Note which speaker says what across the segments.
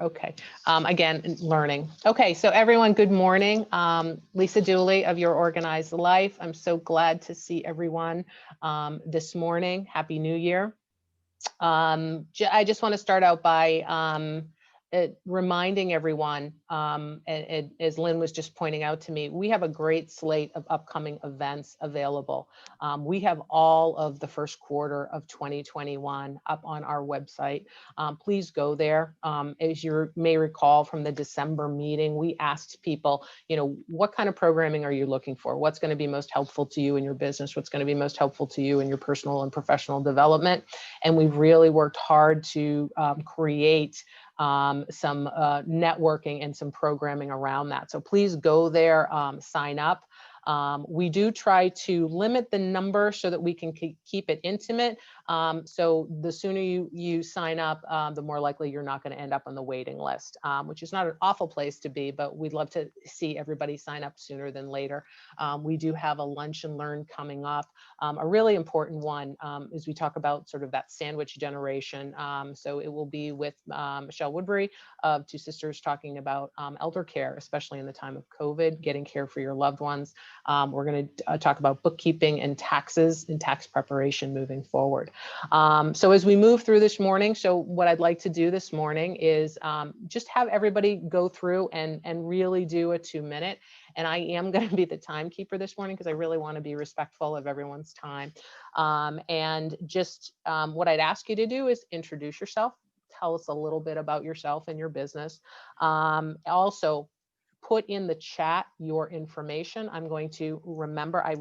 Speaker 1: Okay. Again, learning. Okay, so everyone, good morning. Lisa Dooley of Your Organized Life. I'm so glad to see everyone this morning. Happy New Year. I just want to start out by reminding everyone, as Lynn was just pointing out to me, we have a great slate of upcoming events available. We have all of the first quarter of 2021 up on our website. Please go there. As you may recall from the December meeting, we asked people, what kind of programming are you looking for? What's going to be most helpful to you in your business? What's going to be most helpful to you in your personal and professional development? And we've really worked hard to create some networking and some programming around that. So please go there, sign up. We do try to limit the number so that we can keep it intimate. So the sooner you sign up, the more likely you're not going to end up on the waiting list, which is not an awful place to be, but we'd love to see everybody sign up sooner than later. We do have a lunch and learn coming up. A really important one is we talk about sort of that sandwich generation. So it will be with Michelle Woodbury of Two Sisters talking about elder care, especially in the time of COVID, getting care for your loved ones. We're going to talk about bookkeeping and taxes and tax preparation moving forward. So as we move through this morning, so what I'd like to do this morning is just have everybody go through and really do a 2-minute. And I am going to be the timekeeper this morning because I really want to be respectful of everyone's time. And just what I'd ask you to do is introduce yourself. Tell us a little bit about yourself and your business. Also, put in the chat your information. I'm going to remember, I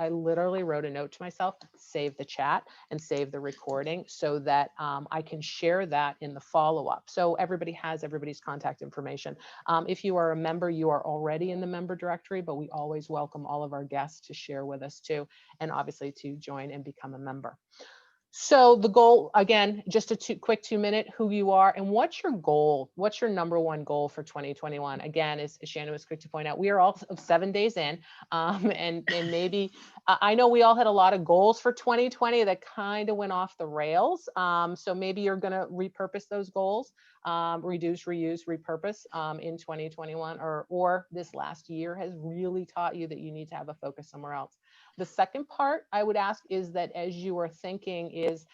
Speaker 1: literally wrote a note to myself, save the chat and save the recording so that I can share that in the follow-up. So everybody has everybody's contact information. If you are a member, you are already in the member directory, but we always welcome all of our guests to share with us too, and obviously to join and become a member. So the goal, again, just a quick 2-minute, who you are and what's your goal? What's your number one goal for 2021? Again, as Shannon was quick to point out, we are all 7 days in, and maybe, I know we all had a lot of goals for 2020 that kind of went off the rails. So maybe you're going to repurpose those goals, reduce, reuse, repurpose in 2021, or this last year has really taught you that you need to have a focus somewhere else. The second part I would ask is that as you are thinking is,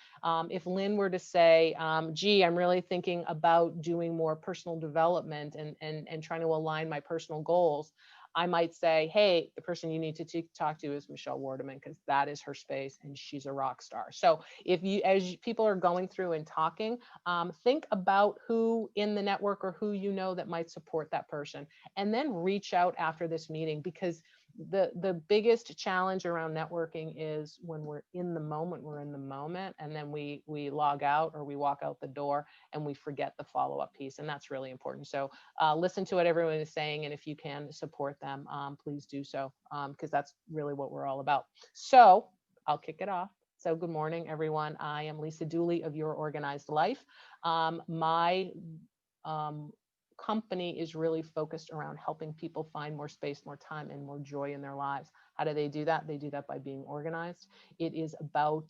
Speaker 1: if Lynn were to say, gee, I'm really thinking about doing more personal development and trying to align my personal goals, I might say, hey, the person you need to talk to is Michelle Wardeman, because that is her space and she's a rock star. So if you, as people are going through and talking, think about who in the network or who you know that might support that person, and then reach out after this meeting, because the biggest challenge around networking is when we're in the moment, and then we log out or we walk out the door and we forget the follow-up piece, and that's really important. So listen to what everyone is saying, and if you can support them, please do so, because that's really what we're all about. So I'll kick it off. So good morning, everyone. I am Lisa Dooley of Your Organized Life. My company is really focused around helping people find more space, more time, and more joy in their lives. How do they do that? They do that by being organized. It is about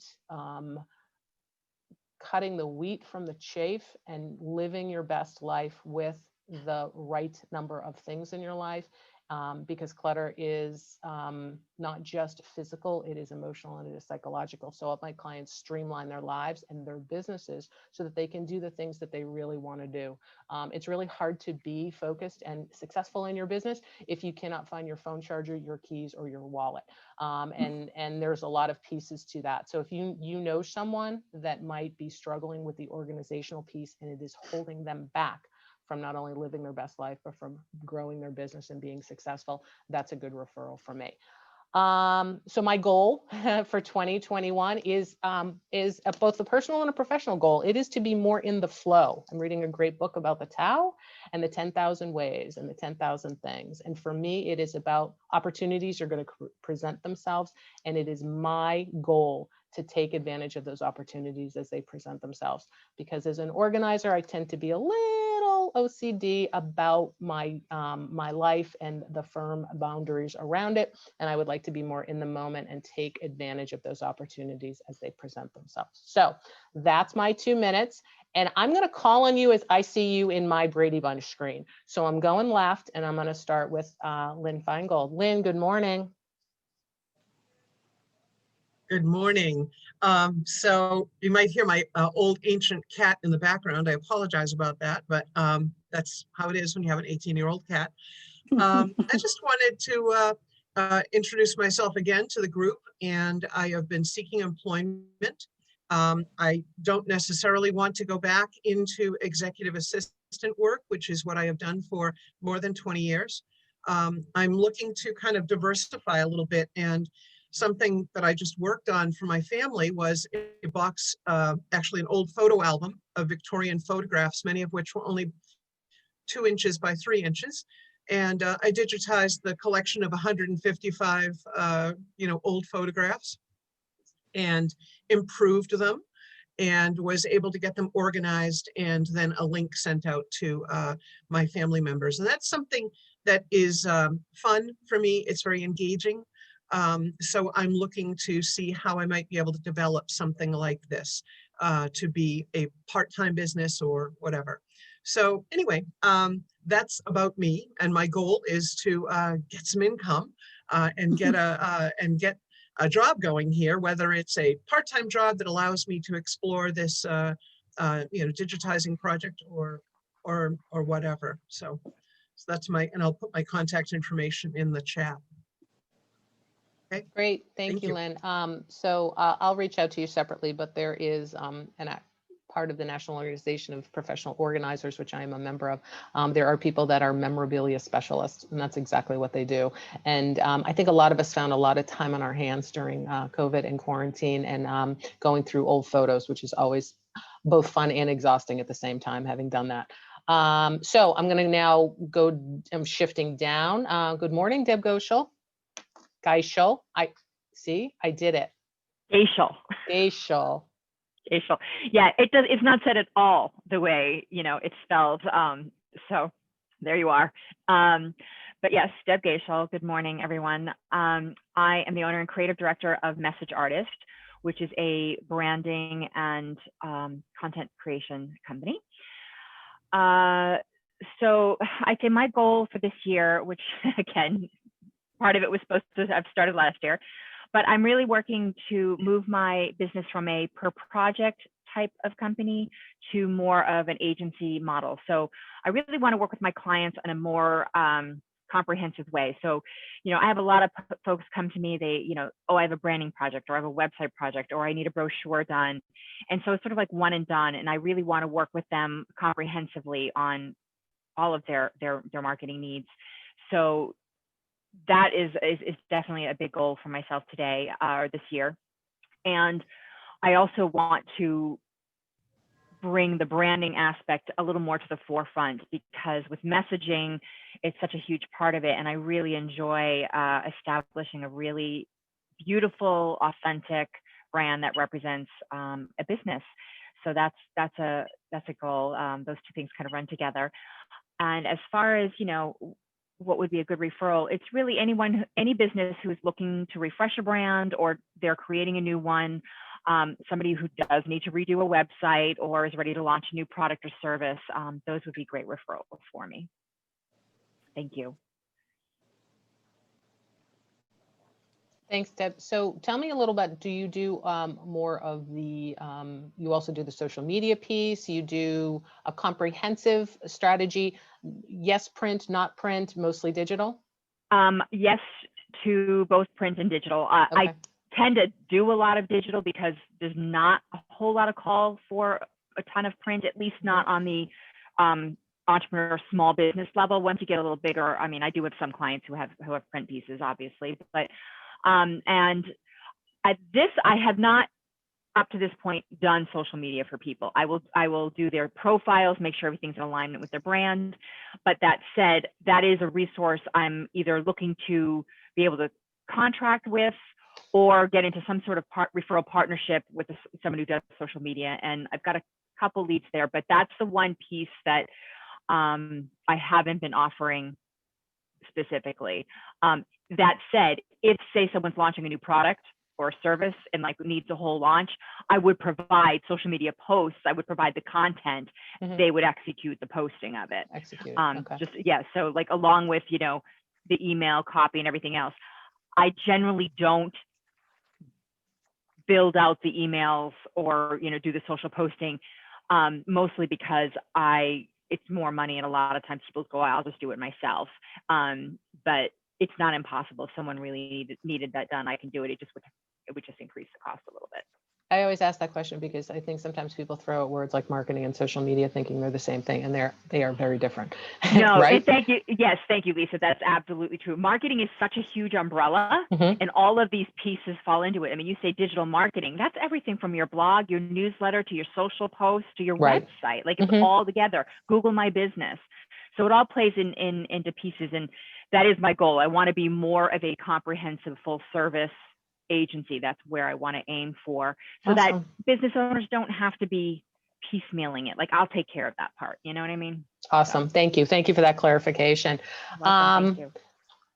Speaker 1: cutting the wheat from the chaff and living your best life with the right number of things in your life, because clutter is not just physical, it is emotional and it is psychological. So help my clients streamline their lives and their businesses so that they can do the things that they really want to do. It's really hard to be focused and successful in your business if you cannot find your phone charger, your keys, or your wallet. And there's a lot of pieces to that. So if you know someone that might be struggling with the organizational piece and it is holding them back from not only living their best life, but from growing their business and being successful, that's a good referral for me. So my goal for 2021 is both a personal and a professional goal. It is to be more in the flow. I'm reading a great book about the Tao and the 10,000 ways and the 10,000 things. And for me, it is about opportunities are going to present themselves. And it is my goal to take advantage of those opportunities as they present themselves. Because as an organizer, I tend to be a little OCD about my life and the firm boundaries around it. And I would like to be more in the moment and take advantage of those opportunities as they present themselves. So that's my 2 minutes. And I'm going to call on you as I see you in my Brady Bunch screen. So I'm going left, and I'm going to start with Lynn Feingold. Lynn, good morning.
Speaker 2: Good morning. So you might hear my old ancient cat in the background. I apologize about that, but that's how it is when you have an 18-year-old cat. I just wanted to introduce myself again to the group, and I have been seeking employment. I don't necessarily want to go back into executive assistant work, which is what I have done for more than 20 years. I'm looking to kind of diversify a little bit, and something that I just worked on for my family was a box, actually an old photo album of Victorian photographs, many of which were only 2 inches by 3 inches. And I digitized the collection of 155, old photographs and improved them and was able to get them organized and then a link sent out to my family members. And that's something that is fun for me. It's very engaging. So I'm looking to see how I might be able to develop something like this to be a part-time business or whatever. So anyway, that's about me, and my goal is to get some income and get a job going here, whether it's a part-time job that allows me to explore this digitizing project or whatever. So that's and I'll put my contact information in the chat. Okay.
Speaker 1: Great, thank you, Lynn. So I'll reach out to you separately, but there is part of the National Organization of Professional Organizers, which I am a member of. There are people that are memorabilia specialists, and that's exactly what they do. And I think a lot of us found a lot of time on our hands during COVID and quarantine, and going through old photos, which is always both fun and exhausting at the same time, having done that. So I'm going to now I'm shifting down. Good morning, Deb Goschel. Geishel, I did it.
Speaker 3: Geishel.
Speaker 1: Geishel.
Speaker 3: Geishel. Yeah, it's not said at all the way, it's spelled. So there you are. But yes, Deb Geishel. Good morning, everyone. I am the owner and creative director of Message Artist, which is a branding and content creation company. So I'd say my goal for this year, which again, part of it was supposed to have started last year, but I'm really working to move my business from a per project type of company to more of an agency model. So I really want to work with my clients in a more comprehensive way. So, I have a lot of folks come to me, they, oh, I have a branding project, or I have a website project, or I need a brochure done. And so it's sort of like one and done. And I really want to work with them comprehensively on all of their marketing needs. So that is definitely a big goal for myself today or this year. And I also want to bring the branding aspect a little more to the forefront, because with messaging, it's such a huge part of it. And I really enjoy establishing a really beautiful, authentic brand that represents a business. So that's a goal. Those two things kind of run together. And as far as, what would be a good referral? It's really any business who's looking to refresh a brand, or they're creating a new one, somebody who does need to redo a website or is ready to launch a new product or service. Those would be great referrals for me. Thank you.
Speaker 1: Thanks, Deb. So tell me a little bit, do you do more of the, you also do the social media piece, you do a comprehensive strategy, yes, print, not print, mostly digital?
Speaker 3: Yes, to both print and digital.
Speaker 1: Okay.
Speaker 3: I tend to do a lot of digital because there's not a whole lot of call for a ton of print, at least not on the entrepreneur small business level. Once you get a little bigger, I mean, I do have some clients who have print pieces, obviously, but and at this, I have not up to this point done social media for people. I will do their profiles, make sure everything's in alignment with their brand. But that said, that is a resource I'm either looking to be able to contract with or get into some sort of referral partnership with someone who does social media. And I've got a couple leads there, but that's the one piece that I haven't been offering specifically. That said, if say someone's launching a new product or service and like needs a whole launch, I would provide social media posts. I would provide the content.
Speaker 1: Mhm.
Speaker 3: They would execute the posting of it.
Speaker 1: Execute. Okay.
Speaker 3: Just, yeah. So like along with, you know, the email copy and everything else, I generally don't build out the emails or, you know, do the social posting, mostly because it's more money. And a lot of times people go, I'll just do it myself. But it's not impossible. If someone really needed that done, I can do it. It would just increase the cost a little bit.
Speaker 1: I always ask that question because I think sometimes people throw out words like marketing and social media thinking they're the same thing, and they are very different.
Speaker 3: No,
Speaker 1: right?
Speaker 3: and thank you. Yes, thank you, Lisa. That's absolutely true. Marketing is such a huge umbrella, and all of these pieces fall into it. I mean, you say digital marketing, that's everything from your blog, your newsletter, to your social post, to your website. Like it's all together. Google My Business. So it all plays into pieces, and that is my goal. I want to be more of a comprehensive full service agency. That's where I want to aim for, so that business owners don't have to be piecemealing it. Like I'll take care of that part. You know what I mean?
Speaker 1: Awesome.
Speaker 3: So.
Speaker 1: Thank you. Thank you for that clarification.
Speaker 3: Welcome. Thank you.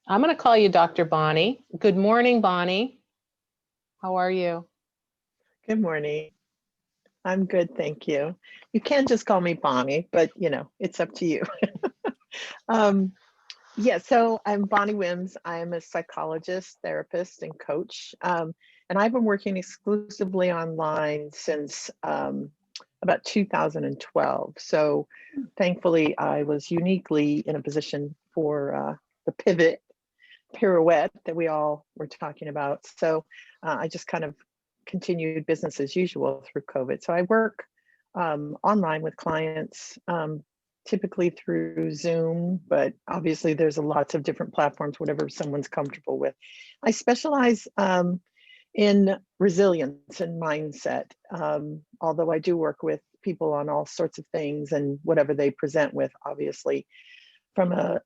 Speaker 1: I'm going to call you Dr. Bonnie. Good morning, Bonnie. How are you?
Speaker 4: Good morning. I'm good, thank you. You can just call me Bonnie, but you know, it's up to you. Yeah, so I'm Bonnie Wims. I'm a psychologist, therapist, and coach. And I've been working exclusively online since about 2012. So thankfully, I was uniquely in a position for the pirouette that we all were talking about. So I just kind of continued business as usual through COVID. So I work online with clients, typically through Zoom, but obviously there's lots of different platforms, whatever someone's comfortable with. I specialize in resilience and mindset, although I do work with people on all sorts of things and whatever they present with, obviously, from a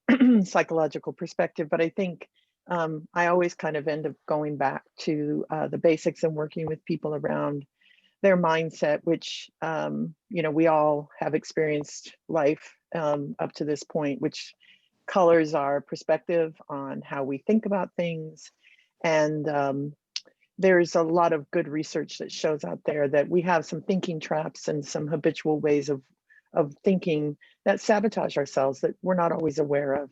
Speaker 4: psychological perspective. But I think I always kind of end up going back to the basics and working with people around their mindset, which, you know, we all have experienced life up to this point, which colors our perspective on how we think about things. And there's a lot of good research that shows out there that we have some thinking traps and some habitual ways of thinking that sabotage ourselves that we're not always aware of.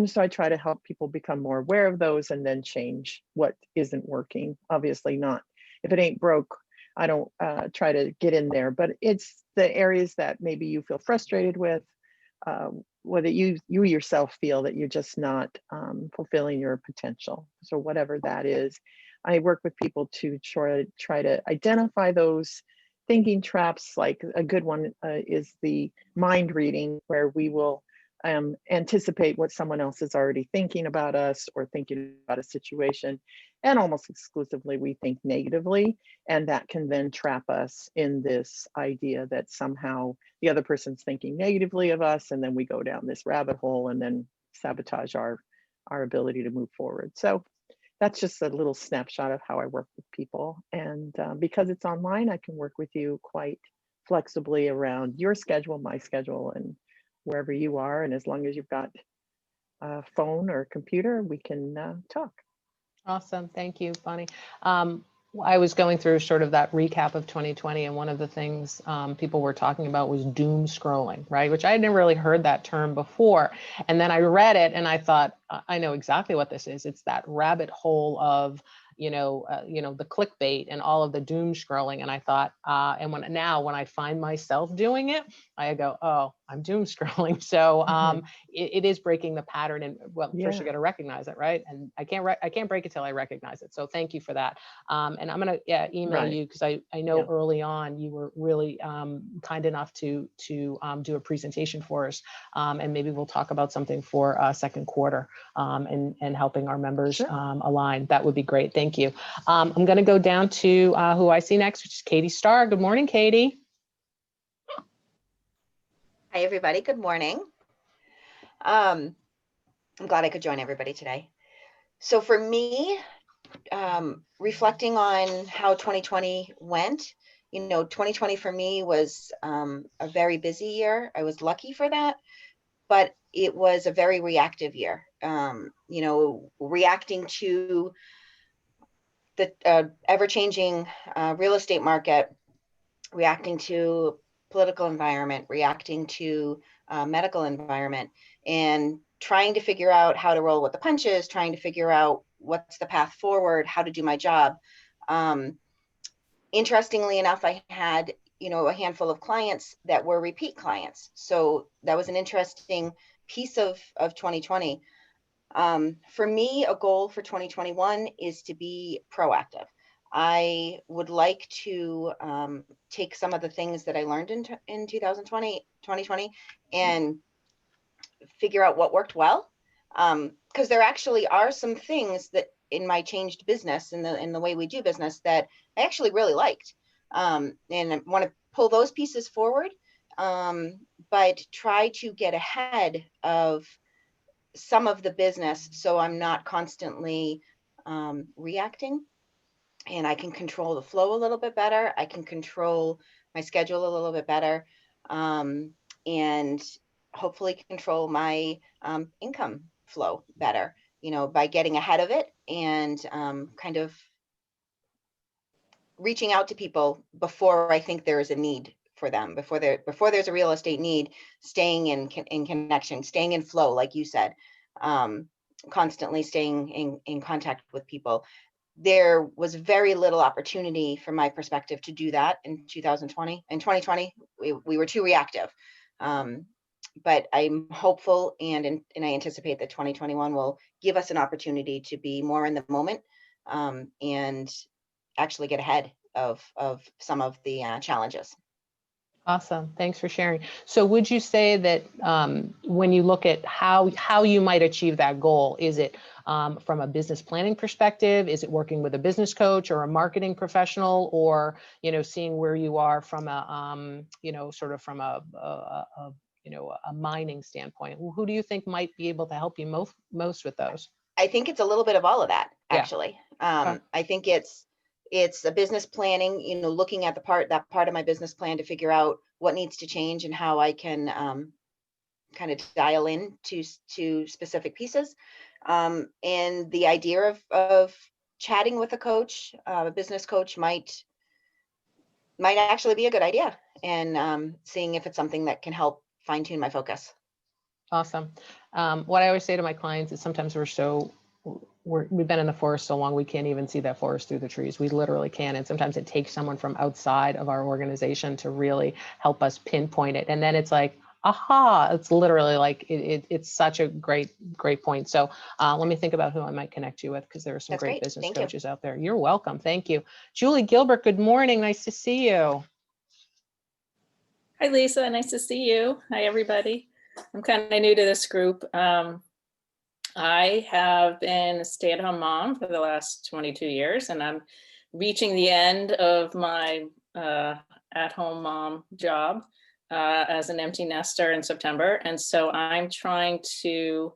Speaker 4: So I try to help people become more aware of those and then change what isn't working. Obviously not, if it ain't broke, I don't try to get in there, but it's the areas that maybe you feel frustrated with, whether you yourself feel that you're just not fulfilling your potential. So whatever that is, I work with people to try to identify those thinking traps. Like a good one is the mind reading, where we will anticipate what someone else is already thinking about us or thinking about a situation. And almost exclusively, we think negatively. And that can then trap us in this idea that somehow the other person's thinking negatively of us. And then we go down this rabbit hole and then sabotage our ability to move forward. So that's just a little snapshot of how I work with people. And because it's online, I can work with you quite flexibly around your schedule, my schedule, and wherever you are. And as long as you've got a phone or a computer, we can talk.
Speaker 1: Awesome. Thank you, Bonnie. I was going through sort of that recap of 2020, and one of the things people were talking about was doom scrolling, right? Which I had never really heard that term before. And then I read it and I thought, I know exactly what this is. It's that rabbit hole of, the clickbait and all of the doom scrolling. And I thought, and when I find myself doing it, I go, oh, I'm doom scrolling. So it is breaking the pattern. And well, first you got to recognize it, right? And I can't break it till I recognize it. So thank you for that. And I'm gonna email you, because I know early on you were really kind enough to do a presentation for us, and maybe we'll talk about something for second quarter and helping our members align. That would be great. Thank you. I'm going to go down to who I see next, which is Katie Starr. Good morning, Katie.
Speaker 5: Hi, everybody. Good morning. I'm glad I could join everybody today. So for me, reflecting on how 2020 went, 2020 for me was a very busy year. I was lucky for that, but it was a very reactive year. Reacting to the ever-changing real estate market, reacting to political environment, reacting to medical environment, and trying to figure out how to roll with the punches, trying to figure out what's the path forward, how to do my job. Interestingly enough, I had, a handful of clients that were repeat clients. So that was an interesting piece of 2020. For me, a goal for 2021 is to be proactive. I would like to take some of the things that I learned in 2020, and figure out what worked well. Because there actually are some things that in my changed business, in the way we do business, that I actually really liked. And I want to pull those pieces forward, but try to get ahead of some of the business so I'm not constantly reacting, and I can control the flow a little bit better. I can control my schedule a little bit better, and hopefully control my income flow better, by getting ahead of it and kind of reaching out to people before I think there is a need for them, before there's a real estate need, staying in connection, staying in flow, like you said, constantly staying in contact with people. There was very little opportunity from my perspective to do that in 2020. In 2020, we were too reactive. But I'm hopeful and I anticipate that 2021 will give us an opportunity to be more in the moment, and actually get ahead of some of the challenges.
Speaker 1: Awesome. Thanks for sharing. So would you say that when you look at how you might achieve that goal, is it from a business planning perspective? Is it working with a business coach or a marketing professional, or, seeing where you are from a, sort of from a mining standpoint? Who do you think might be able to help you most with those?
Speaker 5: I think it's a little bit of all of that, actually.
Speaker 1: Yeah.
Speaker 5: I think it's a business planning, looking at that part of my business plan to figure out what needs to change and how I can kind of dial in to specific pieces. And the idea of chatting with a coach, a business coach might actually be a good idea, and seeing if it's something that can help fine tune my focus.
Speaker 1: Awesome. What I always say to my clients is sometimes we've been in the forest so long, we can't even see that forest through the trees. We literally can. And sometimes it takes someone from outside of our organization to really help us pinpoint it. And then it's like, aha, it's literally like, it's such a great point. So let me think about who I might connect you with, because there are some great business coaches out there. You're welcome. Thank you. Julie Gilbert, good morning. Nice to see you.
Speaker 6: Hi, Lisa. Nice to see you. Hi, everybody. I'm kind of new to this group. I have been a stay-at-home mom for the last 22 years, and I'm reaching the end of my at-home mom job as an empty nester in September. And so I'm trying to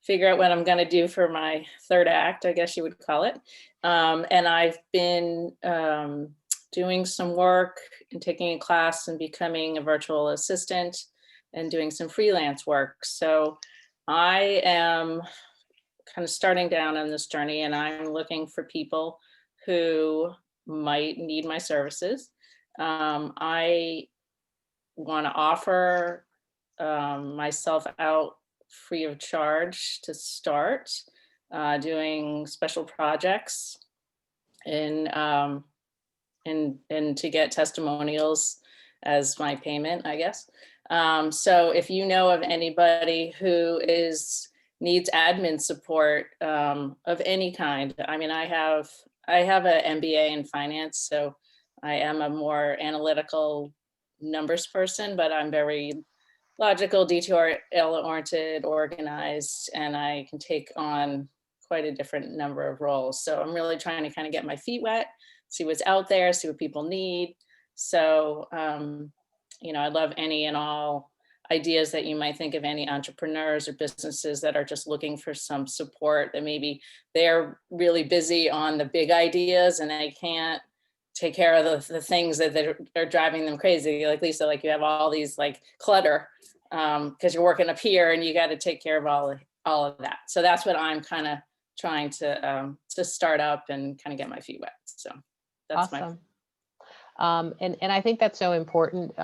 Speaker 6: figure out what I'm going to do for my third act, I guess you would call it. And I've been doing some work and taking a class and becoming a virtual assistant and doing some freelance work. So I am kind of starting down on this journey, and I'm looking for people who might need my services. I want to offer myself out free of charge to start doing special projects and to get testimonials as my payment, I guess. So if you know of anybody who needs admin support of any kind, I mean, I have an MBA in finance, so I am a more analytical numbers person, but I'm very logical, detail-oriented, organized, and I can take on quite a different number of roles. So I'm really trying to kind of get my feet wet, see what's out there, see what people need. So, I love any and all ideas that you might think of, any entrepreneurs or businesses that are just looking for some support, that maybe they're really busy on the big ideas and they can't take care of the things that are driving them crazy. Like Lisa, like you have all these like clutter because you're working up here and you got to take care of all of that. So that's what I'm kind of trying to start up and kind of get my feet wet. So that's
Speaker 1: Awesome. And I think that's so important,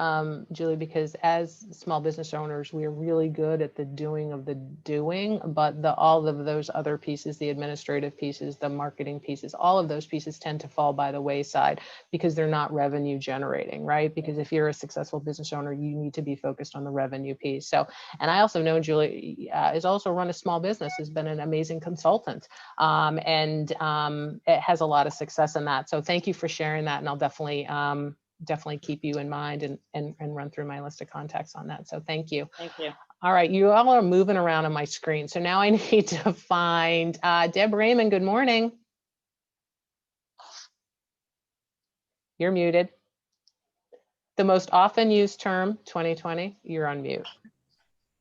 Speaker 1: Julie, because as small business owners, we're really good at the doing of the doing, but all of those other pieces, the administrative pieces, the marketing pieces, all of those pieces tend to fall by the wayside because they're not revenue generating, right? Because if you're a successful business owner, you need to be focused on the revenue piece. So, and I also know Julie is also run a small business, has been an amazing consultant, and it has a lot of success in that. So thank you for sharing that, and I'll definitely keep you in mind and run through my list of contacts on that. So thank you.
Speaker 6: Thank you.
Speaker 1: All right, you all are moving around on my screen. So now I need to find Deb Raymond. Good morning. You're muted. The most often used term, 2020, you're on mute.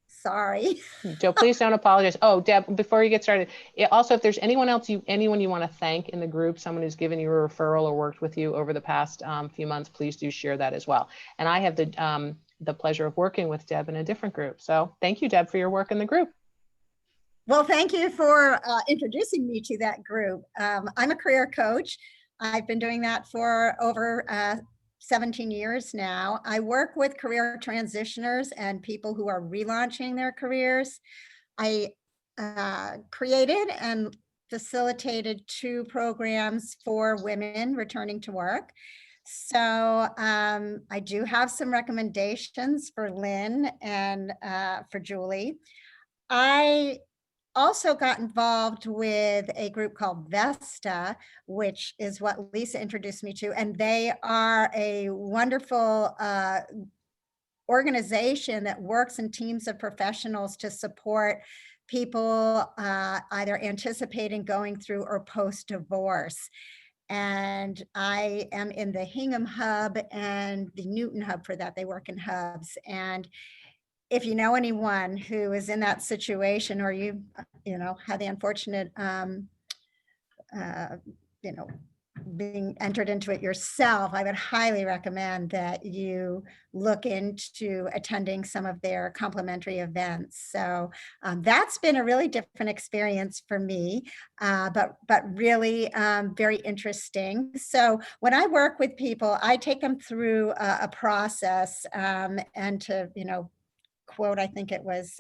Speaker 7: Sorry.
Speaker 1: Joe, please don't apologize. Oh, Deb, before you get started, also, if there's anyone you want to thank in the group, someone who's given you a referral or worked with you over the past few months, please do share that as well. And I have the pleasure of working with Deb in a different group. So thank you, Deb, for your work in the group.
Speaker 7: Well, thank you for introducing me to that group. I'm a career coach. I've been doing that for over 17 years now. I work with career transitioners and people who are relaunching their careers. I created and facilitated 2 programs for women returning to work. So I do have some recommendations for Lynn and for Julie. I also got involved with a group called Vesta, which is what Lisa introduced me to, and they are a wonderful organization that works in teams of professionals to support people either anticipating going through or post-divorce. And I am in the Hingham Hub and the Newton Hub for that. They work in hubs. And if you know anyone who is in that situation, or you have the unfortunate, being entered into it yourself, I would highly recommend that you look into attending some of their complimentary events. So that's been a really different experience for me, but really very interesting. So when I work with people, I take them through a process, and to, quote, I think it was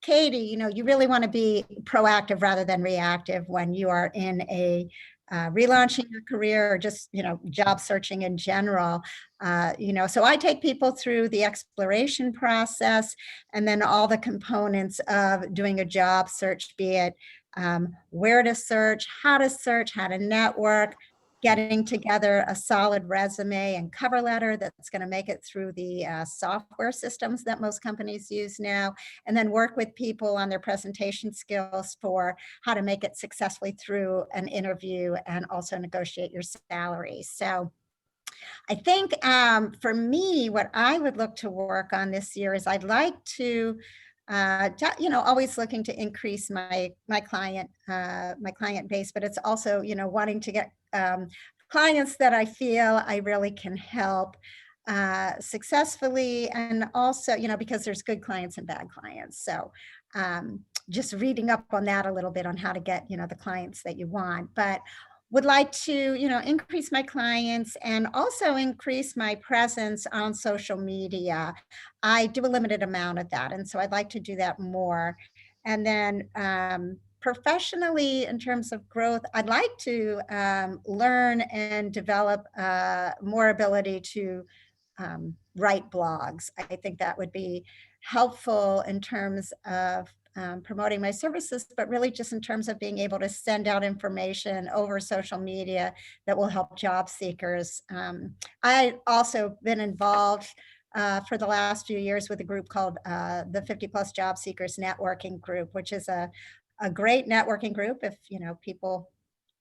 Speaker 7: Katie, you really want to be proactive rather than reactive when you are in a relaunching your career, or just, job searching in general. So I take people through the exploration process, and then all the components of doing a job search, be it where to search, how to network, getting together a solid resume and cover letter that's going to make it through the software systems that most companies use now, and then work with people on their presentation skills for how to make it successfully through an interview, and also negotiate your salary. So I think for me, what I would look to work on this year is I'd like to always looking to increase my client base, but it's also, wanting to get clients that I feel I really can help successfully. And also, because there's good clients and bad clients. So just reading up on that a little bit on how to get, the clients that you want, but would like to, increase my clients and also increase my presence on social media. I do a limited amount of that, and so I'd like to do that more. And then professionally, in terms of growth, I'd like to learn and develop more ability to write blogs. I think that would be helpful in terms of promoting my services, but really just in terms of being able to send out information over social media that will help job seekers. I also been involved for the last few years with a group called the 50 Plus Job Seekers Networking Group, which is a great networking group. If people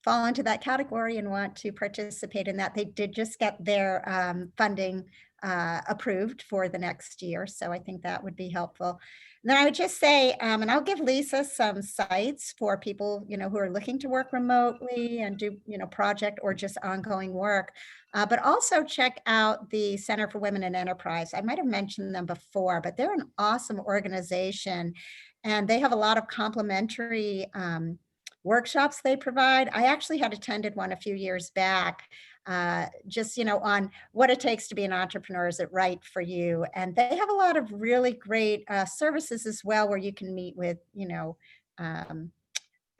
Speaker 7: fall into that category and want to participate in that, they did just get their funding approved for the next year. So I think that would be helpful. And then I would just say, and I'll give Lisa some sites for people, who are looking to work remotely and do, project or just ongoing work, but also check out the Center for Women in Enterprise. I might have mentioned them before, but they're an awesome organization, and they have a lot of complementary workshops they provide. I actually had attended one a few years back, just, on what it takes to be an entrepreneur. Is it right for you? And they have a lot of really great services as well, where you can meet with, um,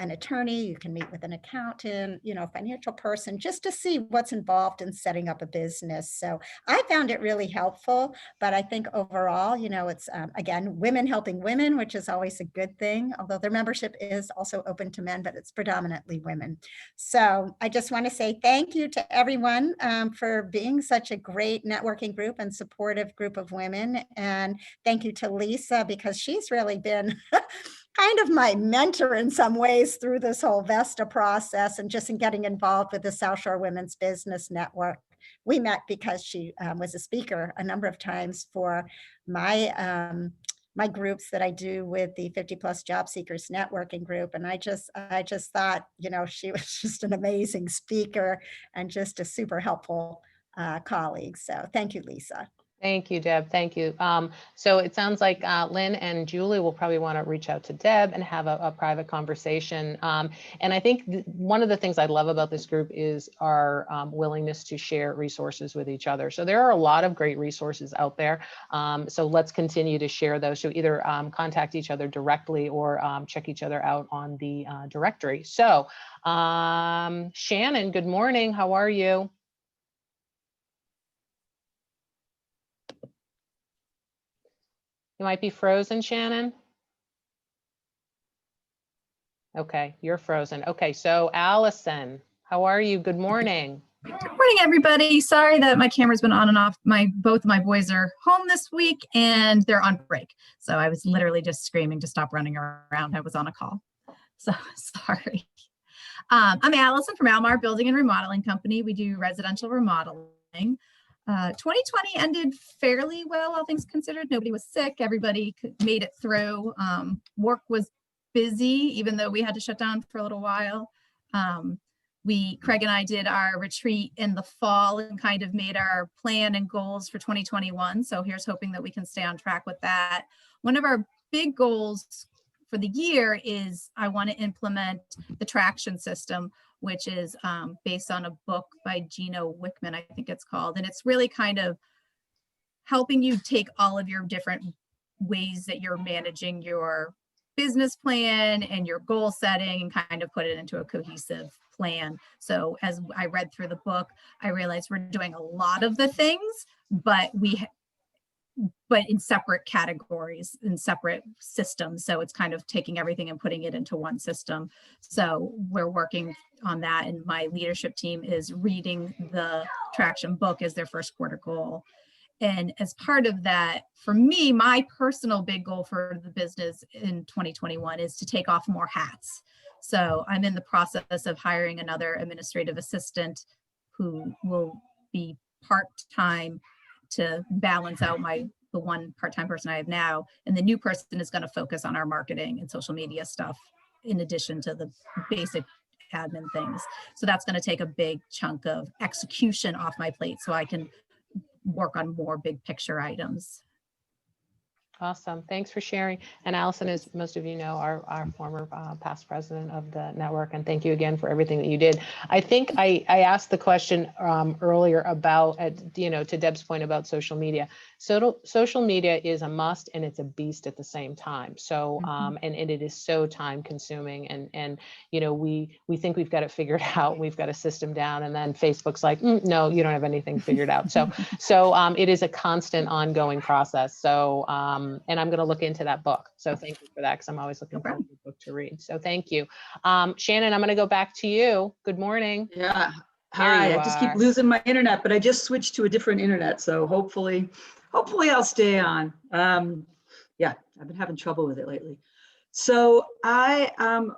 Speaker 7: an attorney, you can meet with an accountant, financial person, just to see what's involved in setting up a business. So I found it really helpful, but I think overall, it's, again, women helping women, which is always a good thing, although their membership is also open to men, but it's predominantly women. So I just want to say thank you to everyone for being such a great networking group and supportive group of women. And thank you to Lisa, because she's really been kind of my mentor in some ways through this whole Vesta process, and just in getting involved with the South Shore Women's Business Network. We met because she was a speaker a number of times for my my groups that I do with the 50 Plus Job Seekers Networking Group. And I just thought, she was just an amazing speaker and just a super helpful colleague. So thank you, Lisa.
Speaker 1: Thank you, Deb. Thank you. So it sounds like Lynn and Julie will probably want to reach out to Deb and have a private conversation. And I think one of the things I love about this group is our willingness to share resources with each other. So there are a lot of great resources out there. So let's continue to share those. So either contact each other directly or check each other out on the directory. So Shannon, good morning. How are you? You might be frozen, Shannon. Okay, you're frozen. Okay, so Allison, how are you? Good morning.
Speaker 8: Good morning, everybody. Sorry that my camera's been on and off. Both my boys are home this week and they're on break. So I was literally just screaming to stop running around. I was on a call. So sorry. I'm Allison from Almar Building and Remodeling Company. We do residential remodeling. 2020 ended fairly well, all things considered. Nobody was sick. Everybody made it through. Work was busy, even though we had to shut down for a little while. Craig and I did our retreat in the fall and kind of made our plan and goals for 2021. So here's hoping that we can stay on track with that. One of our big goals for the year is I want to implement the traction system, which is based on a book by Gino Wickman, I think it's called. And it's really kind of helping you take all of your different ways that you're managing your business plan and your goal setting and kind of put it into a cohesive plan. So as I read through the book, I realized we're doing a lot of the things, but in separate categories, in separate systems. So it's kind of taking everything and putting it into one system. So we're working on that. And my leadership team is reading the traction book as their first quarter goal. And as part of that, for me, my personal big goal for the business in 2021 is to take off more hats. So I'm in the process of hiring another administrative assistant who will be part-time to balance out the one part-time person I have now. And the new person is going to focus on our marketing and social media stuff in addition to the basic admin things. So that's going to take a big chunk of execution off my plate so I can work on more big picture items.
Speaker 1: Awesome. Thanks for sharing. And Allison, as most of you know, our former past president of the network. And thank you again for everything that you did. I think I asked the question earlier about, to Deb's point about social media. So social media is a must and it's a beast at the same time. So, and it is so time consuming and we think we've got it figured out. We've got a system down and then Facebook's like, no, you don't have anything figured out. So it is a constant ongoing process. So, and I'm going to look into that book. So thank you for that, because I'm always looking for a good book to read. So thank you. Shannon, I'm going to go back to you. Good morning.
Speaker 9: Yeah. Hi, I just keep losing my internet, but I just switched to a different internet. So hopefully I'll stay on. Yeah, I've been having trouble with it lately. So I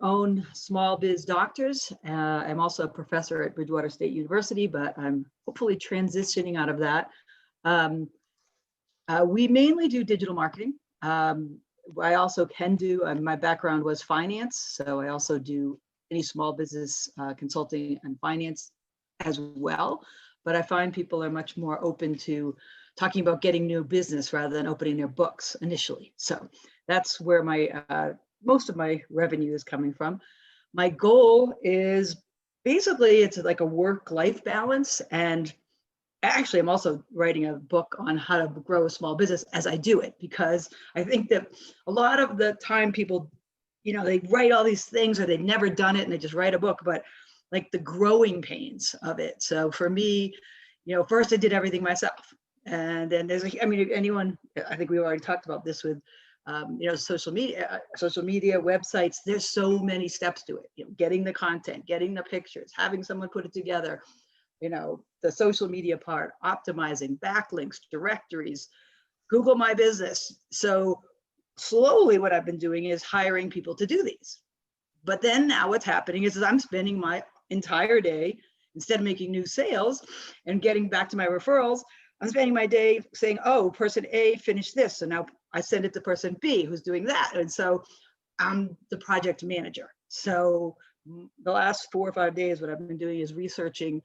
Speaker 9: own Small Biz Doctors. I'm also a professor at Bridgewater State University, but I'm hopefully transitioning out of that. We mainly do digital marketing. I also can do, my background was finance, so I also do any small business consulting and finance as well. But I find people are much more open to talking about getting new business rather than opening their books initially. So that's where my most of my revenue is coming from. my goal is basically it's like a work-life balance. And actually, I'm also writing a book on how to grow a small business as I do it, because I think that a lot of the time people, they write all these things or they've never done it and they just write a book, but like the growing pains of it. So for me, first I did everything myself. And then there's, anyone, I think we already talked about this with, social media, websites, there's so many steps to it, getting the content, getting the pictures, having someone put it together, the social media part, optimizing, backlinks, directories, Google My Business. So slowly what I've been doing is hiring people to do these. But then now what's happening is I'm spending my entire day, instead of making new sales and getting back to my referrals, I'm spending my day saying, oh, person A finished this. So now I send it to person B who's doing that. And so I'm the project manager. So the last 4 or 5 days, what I've been doing is researching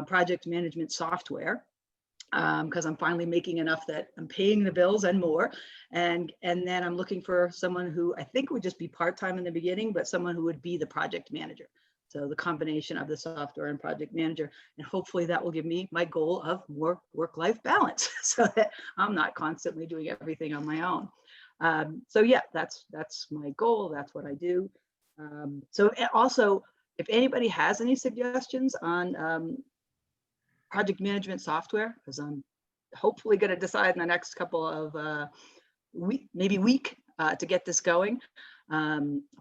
Speaker 9: project management software, because I'm finally making enough that I'm paying the bills and more. And then I'm looking for someone who I think would just be part-time in the beginning, but someone who would be the project manager. So the combination of the software and project manager, and hopefully that will give me my goal of more work-life balance so that I'm not constantly doing everything on my own. So yeah, that's my goal. That's what I do. So also, if anybody has any suggestions on project management software, because I'm hopefully going to decide in the next couple of week to get this going,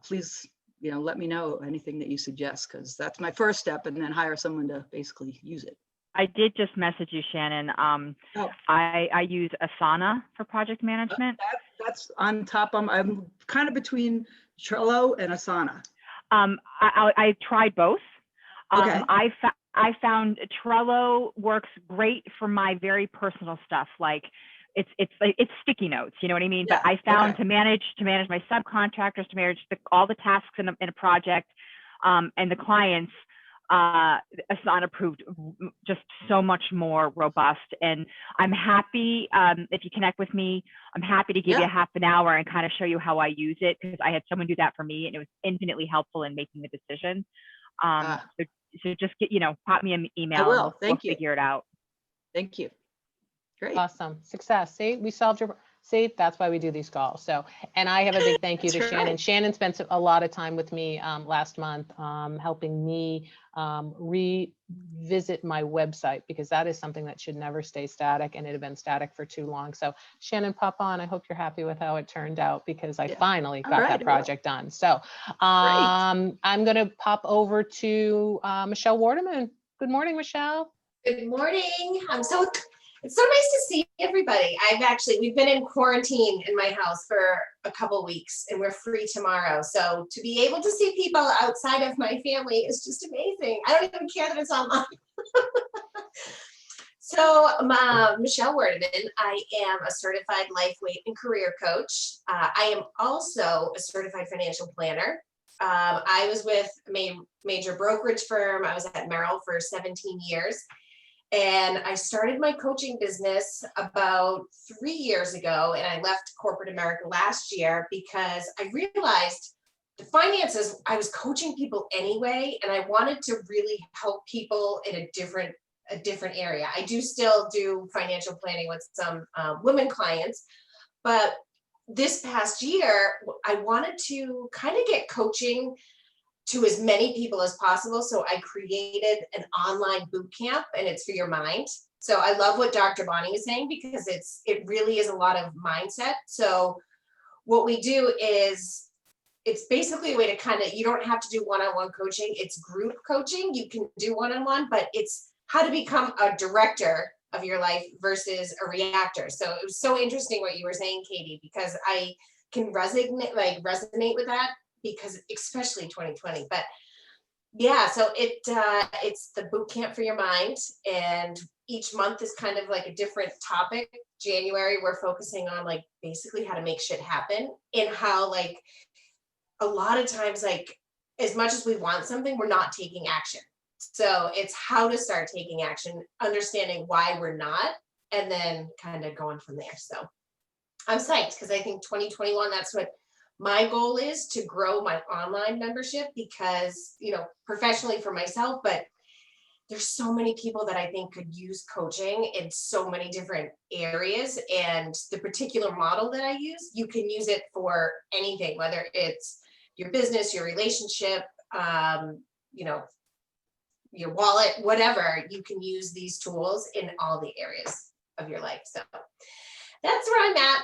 Speaker 9: please let me know anything that you suggest, because that's my first step, and then hire someone to basically use it.
Speaker 3: I did just message you, Shannon. I use Asana for project management.
Speaker 9: That's on top. I'm kind of between Trello and Asana.
Speaker 3: I tried both.
Speaker 9: Okay.
Speaker 3: I found Trello works great for my very personal stuff. Like it's sticky notes, you know what I mean?
Speaker 9: Yeah,
Speaker 3: but I found
Speaker 9: okay.
Speaker 3: to manage my subcontractors, to manage all the tasks in a project, and the clients, Asana proved just so much more robust. And I'm happy, if you connect with me, I'm happy to give you half an hour and kind of show you how I use it, because I had someone do that for me and it was infinitely helpful in making the decision. So just pop me an email.
Speaker 9: I will.
Speaker 3: We'll figure it out.
Speaker 9: Thank you. Great.
Speaker 1: Awesome. Success. See, we solved that's why we do these calls. So, and I have a big thank you to Shannon.
Speaker 9: Right.
Speaker 1: Shannon spent a lot of time with me last month, helping me revisit my website, because that is something that should never stay static, and it had been static for too long. So Shannon, pop on. I hope you're happy with how it turned out, because I finally got that project done. So I'm going to pop over to Michelle Waterman. Good morning, Michelle.
Speaker 10: Good morning. It's so nice to see everybody. We've been in quarantine in my house for a couple weeks, and we're free tomorrow. So to be able to see people outside of my family is just amazing. I don't even care that it's online. So Michelle Waterman, I am a certified life, weight, and career coach. I am also a certified financial planner. I was with a major brokerage firm. I was at Merrill for 17 years. And I started my coaching business about 3 years ago, and I left corporate America last year because I realized the finances, I was coaching people anyway, and I wanted to really help people in a different area. I do still do financial planning with some women clients, but this past year, I wanted to kind of get coaching to as many people as possible. So I created an online boot camp, and it's for your mind. So I love what Dr. Bonnie is saying, because it really is a lot of mindset. So what we do is, it's basically a way to you don't have to do one-on-one coaching. It's group coaching. You can do one-on-one, but it's how to become a director of your life versus a reactor. So it was so interesting what you were saying, Katie, because I can resonate with that, because especially 2020, but yeah, so it's the boot camp for your mind, and each month is kind of like a different topic. January, we're focusing on basically how to make shit happen, and how a lot of times, as much as we want something, we're not taking action. So it's how to start taking action, understanding why we're not, and then kind of going from there. So I'm psyched, because I think 2021, that's what My goal is to grow my online membership because, professionally for myself, but there's so many people that I think could use coaching in so many different areas. And the particular model that I use, you can use it for anything, whether it's your business, your relationship, your wallet, whatever. You can use these tools in all the areas of your life. So that's where I'm at.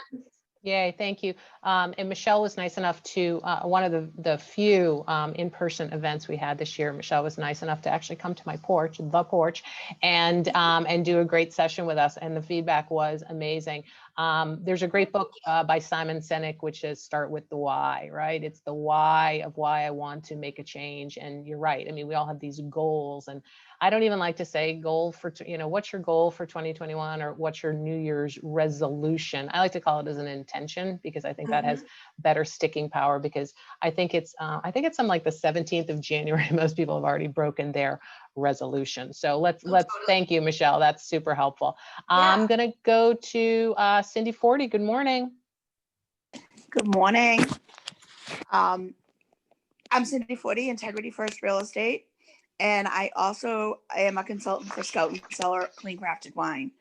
Speaker 1: Yay, thank you. And Michelle was nice enough to, one of the few in-person events we had this year, Michelle was nice enough to actually come to my porch, the porch, and do a great session with us. And the feedback was amazing. There's a great book by Simon Sinek, which is Start with the Why, right? It's the why of why I want to make a change. And you're right. I mean, we all have these goals, and I don't even like to say goal for, what's your goal for 2021 or what's your New Year's resolution? I like to call it as an intention, because I think that has better sticking power, because I think it's something like the 17th of January. Most people have already broken their resolution. So let's thank you, Michelle. That's super helpful. I'm going to go to Cindy Forty. Good morning.
Speaker 11: Good morning. I'm Cindy Forty, Integrity First Real Estate. And I am a consultant for Scout and Cellar Clean Crafted Wine.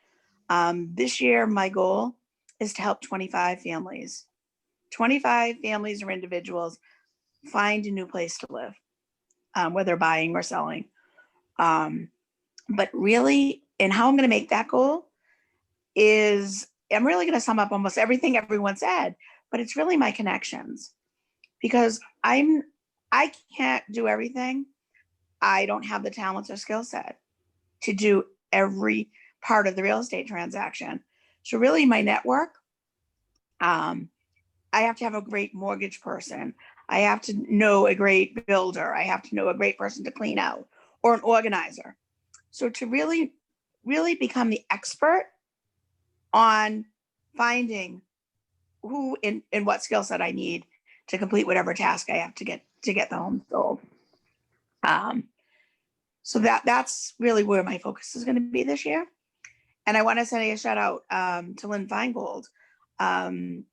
Speaker 11: This year, my goal is to help 25 families. 25 families or individuals find a new place to live, whether buying or selling. But really, and how I'm going to make that goal is, I'm really going to sum up almost everything everyone said, but it's really my connections, because I can't do everything. I don't have the talents or skill set to do every part of the real estate transaction. So really my network, I have to have a great mortgage person. I have to know a great builder. I have to know a great person to clean out, or an organizer. So to really, really become the expert on finding who and what skill set I need to complete whatever task I have to get the home sold. So that's really where my focus is going to be this year. And I want to send a shout out to Lynn Feingold. On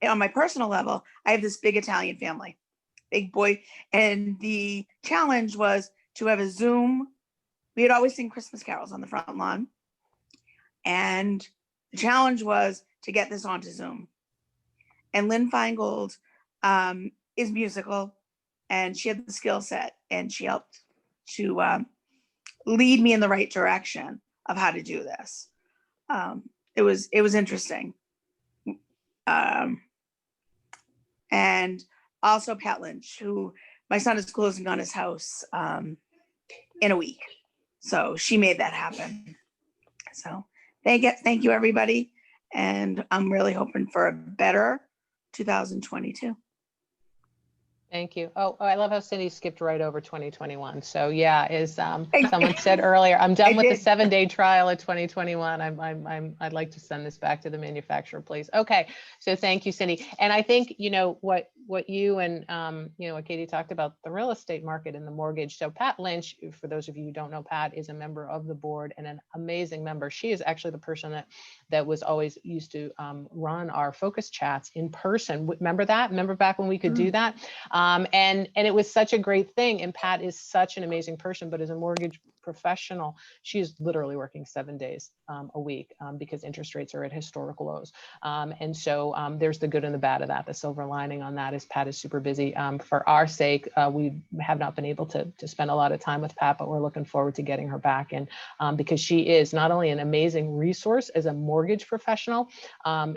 Speaker 11: my personal level, I have this big Italian family, big boy. And the challenge was to have a Zoom. We had always sing Christmas carols on the front lawn. And the challenge was to get this onto Zoom. And Lynn Feingold is musical, and she had the skill set, and she helped to lead me in the right direction of how to do this. It was interesting. And also Pat Lynch, who my son is closing on his house in a week. So she made that happen. So thank you everybody. And I'm really hoping for a better 2022.
Speaker 1: Thank you. Oh, I love how Cindy skipped right over 2021. So yeah, as someone said earlier, I'm done with the 7-day trial of 2021. I'd like to send this back to the manufacturer, please. Okay, so thank you, Cindy. And I think what you and what Katie talked about, the real estate market and the mortgage. So Pat Lynch, for those of you who don't know, Pat is a member of the board and an amazing member. She is actually the person that was always used to run our focus chats in person. Remember that? Remember back when we could do that? And it was such a great thing. And Pat is such an amazing person, but as a mortgage professional, she is literally working 7 days a week because interest rates are at historical lows. And so there's the good and the bad of that. The silver lining on that is Pat is super busy. For our sake, we have not been able to spend a lot of time with Pat, but we're looking forward to getting her back. And because she is not only an amazing resource as a mortgage professional,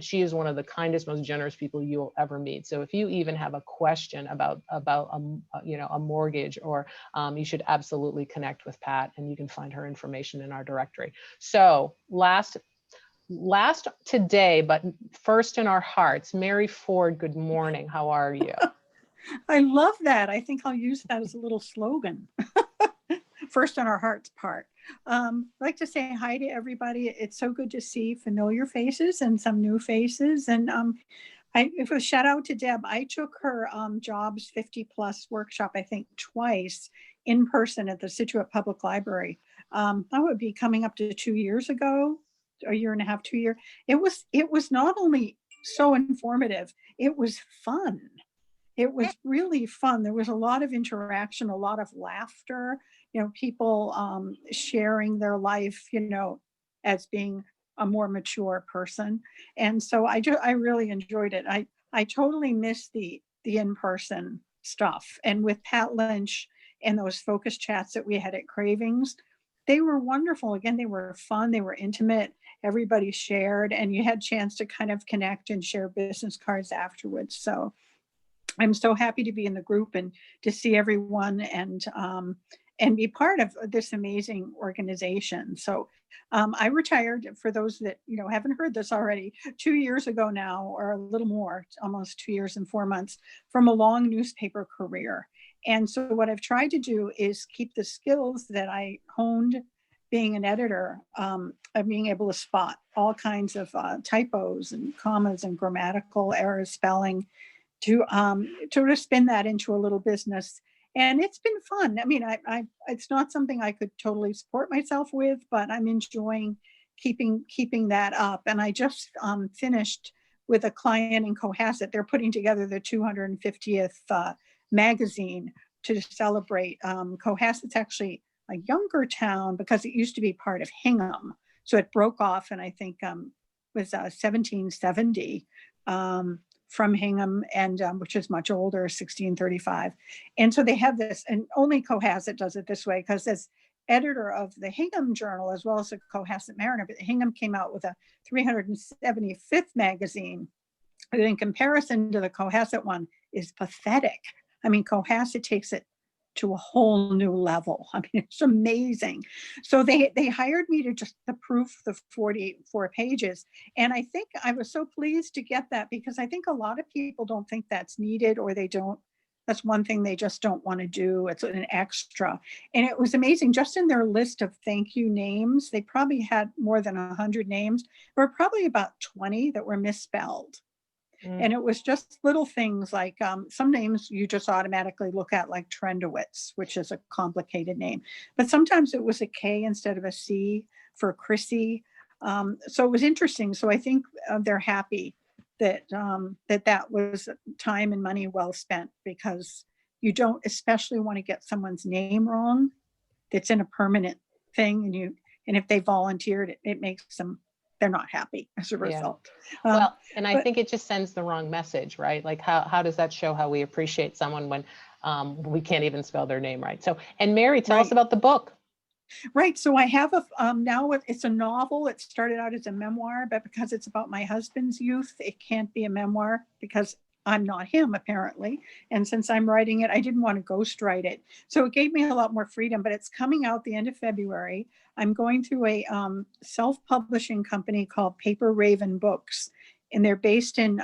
Speaker 1: she is one of the kindest, most generous people you'll ever meet. So if you even have a question about a mortgage, or you should absolutely connect with Pat, and you can find her information in our directory. So last today, but first in our hearts, Mary Ford, good morning. How are you?
Speaker 12: I love that. I think I'll use that as a little slogan. First in our hearts part. I'd like to say hi to everybody. It's so good to see familiar faces and some new faces. And if a shout out to Deb, I took her Jobs 50 Plus workshop, I think twice in person at the Situate Public Library. That would be coming up to 2 years ago, a year and a half, 2 years. It was not only so informative, it was fun. it was really fun. There was a lot of interaction, a lot of laughter, people sharing their life, as being a more mature person. And so I really enjoyed it. I totally missed the in-person stuff. And with Pat Lynch and those focus chats that we had at Cravings, they were wonderful. Again, they were fun, they were intimate, everybody shared, and you had a chance to kind of connect and share business cards afterwards. So I'm so happy to be in the group and to see everyone and be part of this amazing organization. So I retired, for those that haven't heard this already, 2 years ago now, or a little more, almost 2 years and 4 months, from a long newspaper career. And so what I've tried to do is keep the skills that I honed being an editor, of being able to spot all kinds of typos and commas and grammatical errors, spelling, to spin that into a little business. And it's been fun. I mean, it's not something I could totally support myself with, but I'm enjoying keeping that up. And I just finished with a client in Cohasset. They're putting together the 250th magazine to celebrate. Cohasset's actually a younger town because it used to be part of Hingham. So it broke off, and I think was 1770. From Hingham, and which is much older, 1635. And so they have this, and only Cohasset does it this way, because as editor of the Hingham Journal, as well as the Cohasset Mariner, but Hingham came out with a 375th magazine that in comparison to the Cohasset one is pathetic. I mean, Cohasset takes it to a whole new level. I mean, it's amazing. So they hired me to just to proof the 44 pages. And I think I was so pleased to get that, because I think a lot of people don't think that's needed, or that's one thing they just don't want to do. It's an extra. And it was amazing. Just in their list of thank you names, they probably had more than 100 names. There were probably about 20 that were misspelled. And it was just little things like some names you just automatically look at, like Trendowitz, which is a complicated name. But sometimes it was a K instead of a C for Chrissy. So it was interesting. So I think they're happy that that was time and money well spent, because you don't especially want to get someone's name wrong that's in a permanent thing. And if they volunteered, it makes them, they're not happy as a result.
Speaker 1: Well, and I think it just sends the wrong message, right? Like how does that show how we appreciate someone when we can't even spell their name right? So, and Mary, tell us about the book.
Speaker 12: Right. So I have now it's a novel. It started out as a memoir, but because it's about my husband's youth, it can't be a memoir because I'm not him, apparently. And since I'm writing it, I didn't want to ghostwrite it. So it gave me a lot more freedom, but it's coming out the end of February. I'm going through a self-publishing company called Paper Raven Books, and they're based in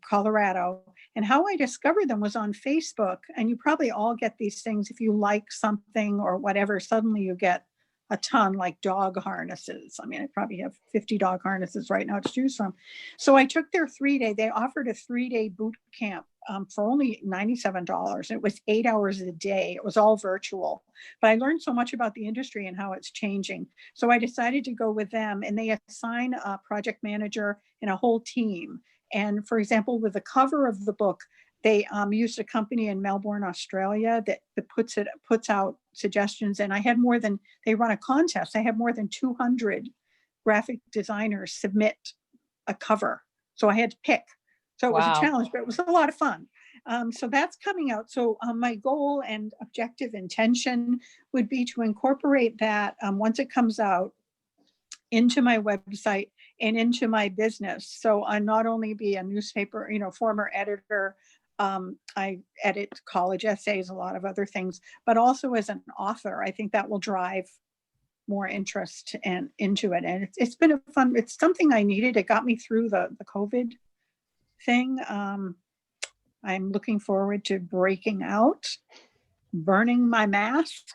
Speaker 12: Colorado. And how I discovered them was on Facebook. And you probably all get these things. If you like something or whatever, suddenly you get a ton, like dog harnesses. I mean, I probably have 50 dog harnesses right now to choose from. So I took their 3-day, they offered a 3-day boot camp for only $97. It was 8 hours a day. It was all virtual, but I learned so much about the industry and how it's changing. So I decided to go with them, and they assign a project manager and a whole team. And for example, with the cover of the book, they used a company in Melbourne, Australia that puts out suggestions. And I had they run a contest. I had more than 200 graphic designers submit a cover. So I had to pick. So it was a challenge, but it was a lot of fun. So that's coming out. So my goal and objective intention would be to incorporate that once it comes out into my website and into my business. So I not only be a newspaper, former editor, I edit college essays, a lot of other things, but also as an author. I think that will drive more interest and into it. And it's been it's something I needed. It got me through the COVID thing. I'm looking forward to breaking out, burning my mask.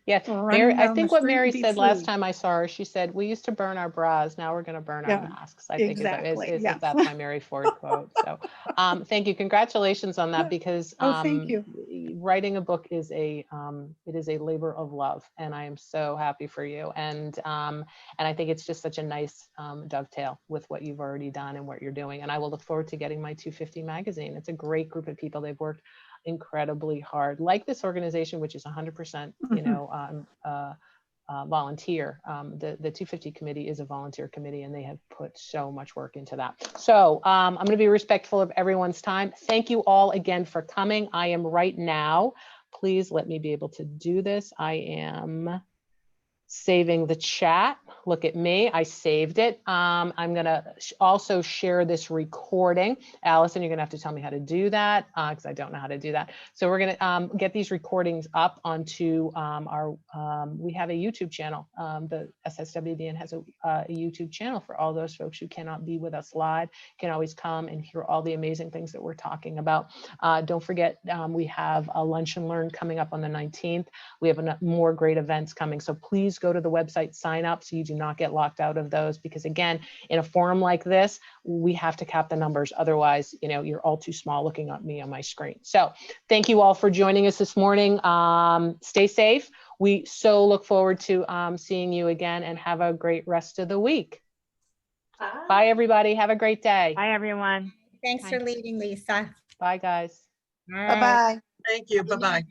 Speaker 1: Yeah, Mary, I think what Mary said last time I saw her, she said, we used to burn our bras, now we're going to burn our masks. I think that's my Mary Ford quote. So thank you. Congratulations on that, because
Speaker 12: thank you.
Speaker 1: Writing a book is it is a labor of love, and I am so happy for you. And I think it's just such a nice dovetail with what you've already done and what you're doing. And I will look forward to getting my 250 magazine. It's a great group of people. They've worked incredibly hard, like this organization, which is 100%, you know, volunteer. The 250 committee is a volunteer committee, and they have put so much work into that. So I'm going to be respectful of everyone's time. Thank you all again for coming. I am right now, please let me be able to do this. I am saving the chat. Look at me, I saved it. I'm gonna also share this recording. Allison, you're gonna have to tell me how to do that because I don't know how to do that. So we're gonna get these recordings up onto our, we have a YouTube channel. The SSWBN has a YouTube channel for all those folks who cannot be with us live, can always come and hear all the amazing things that we're talking about. Don't forget, we have a lunch and learn coming up on the 19th. We have more great events coming. So please go to the website, sign up so you do not get locked out of those, because again, in a forum like this, we have to cap the numbers. Otherwise, you know, you're all too small looking at me on my screen. So thank you all for joining us this morning. Stay safe. We so look forward to seeing you again, and have a great rest of the week. Bye, everybody. Have a great day.
Speaker 3: Bye, everyone.
Speaker 7: Thanks for leading, Lisa.
Speaker 1: Bye, guys.
Speaker 7: All right.
Speaker 11: Bye-bye.
Speaker 2: Thank you. Bye-bye.